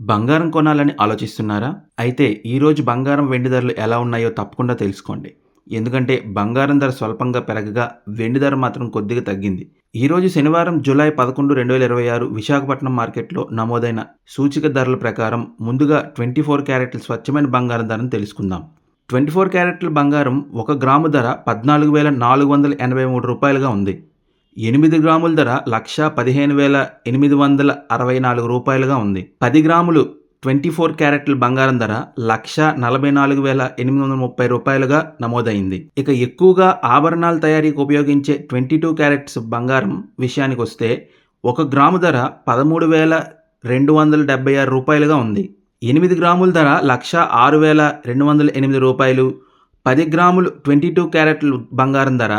బంగారం కొనాలని ఆలోచిస్తున్నారా? అయితే ఈరోజు బంగారం, వెండి ధరలు ఎలా ఉన్నాయో తప్పకుండా తెలుసుకోండి. ఎందుకంటే బంగారం ధర స్వల్పంగా పెరగగా, వెండి ధర మాత్రం కొద్దిగా తగ్గింది. ఈరోజు శనివారం జూలై 11, 2026 విశాఖపట్నం మార్కెట్‌లో నమోదైన సూచిక ధరల ప్రకారం ముందుగా 24 క్యారెట్ల స్వచ్ఛమైన బంగారం ధరను తెలుసుకుందాం. 24 క్యారెట్ల బంగారం 1 గ్రాము ధర రూ. 14,483గా ఉంది. 8 గ్రాముల ధర రూ. 1,15,864గా ఉంది. 10 గ్రాములు 24 క్యారెట్ల బంగారం ధర రూ. 1,44,830గా నమోదైంది. ఇక ఎక్కువగా ఆభరణాల తయారీకి ఉపయోగించే 22 క్యారెట్స్ బంగారం విషయానికొస్తే 1 గ్రాము ధర రూ. 13,276గా ఉంది. 8 గ్రాముల ధర రూ. 1,06,208. 10 గ్రాములు 22 క్యారెట్ల బంగారం ధర రూ.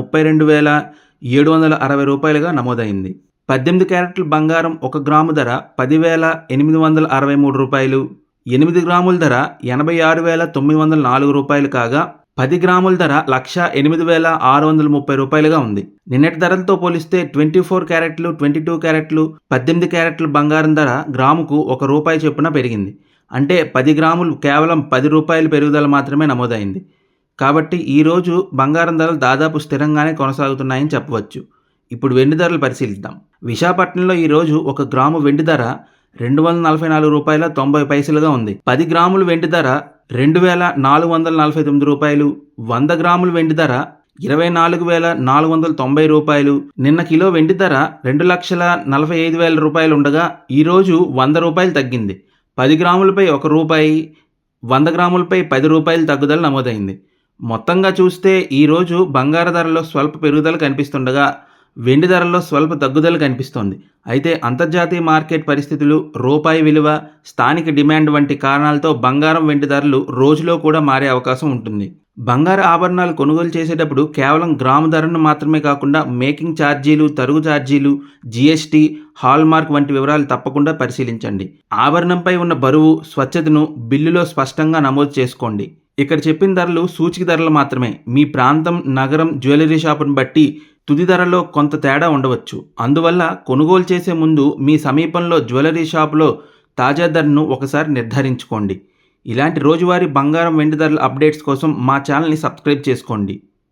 32,760గా నమోదైంది. 18 క్యారెట్ల బంగారం 1 గ్రాము ధర రూ. 10,863. 8 గ్రాముల ధర రూ. 86,904 కాగా 10 గ్రాముల ధర రూ. 8,630గా ఉంది. నిన్నటి ధరలతో పోలిస్తే 24 క్యారెట్లు, 22 క్యారెట్లు, 18 క్యారెట్ల బంగారం ధర గ్రాముకు ₹1 చొప్పున పెరిగింది. అంటే 10 గ్రాములు కేవలం ₹10 పెరుగుదల మాత్రమే నమోదైంది. కాబట్టి ఈరోజు బంగారం ధరలు దాదాపు స్థిరంగానే కొనసాగుతున్నాయని చెప్పవచ్చు. ఇప్పుడు వెండి ధరలు పరిశీలిద్దాం. విశాఖపట్నంలో ఈరోజు 1 గ్రాము వెండి ధర ₹244.90గా ఉంది. 10 గ్రాముల వెండి ధర ₹2,449. 100 గ్రాముల వెండి ధర ₹24,490. నిన్న కిలో వెండి ధర ₹2,45,000 ఉండగా ఈరోజు ₹100 తగ్గింది. 10 గ్రాములపై ₹1, 100 గ్రాములపై ₹10 తగ్గుదల నమోదైంది. మొత్తంగా చూస్తే ఈరోజు బంగారు ధరలో స్వల్ప పెరుగుదల కనిపిస్తుండగా, వెండి ధరల్లో స్వల్ప తగ్గుదల కనిపిస్తోంది. అయితే అంతర్జాతీయ మార్కెట్ పరిస్థితులు, రూపాయి విలువ, స్థానిక డిమాండ్ వంటి కారణాలతో బంగారం, వెండి ధరలు రోజులో కూడా మారే అవకాశం ఉంటుంది. బంగారు ఆభరణాలు కొనుగోలు చేసేటప్పుడు కేవలం గ్రాము ధరను మాత్రమే కాకుండా మేకింగ్ ఛార్జీలు, తరుగు ఛార్జీలు, జీఎస్టీ, హాల్మార్క్ వంటి వివరాలు తప్పకుండా పరిశీలించండి. ఆభరణంపై ఉన్న బరువు, స్వచ్ఛతను బిల్లులో స్పష్టంగా నమోదు చేసుకోండి. ఇక్కడ చెప్పిన ధరలు సూచిక ధరలు మాత్రమే. మీ ప్రాంతం, నగరం, జ్యువెలరీ షాపును బట్టి తుది ధరలో కొంత తేడా ఉండవచ్చు. అందువల్ల కొనుగోలు చేసే ముందు మీ సమీపంలో జ్యువెలరీ షాపులో తాజా ధరను ఒకసారి నిర్ధారించుకోండి. ఇలాంటి రోజువారీ బంగారం, వెండి ధరల అప్డేట్స్ కోసం మా ఛానల్ని సబ్స్క్రైబ్ చేసుకోండి.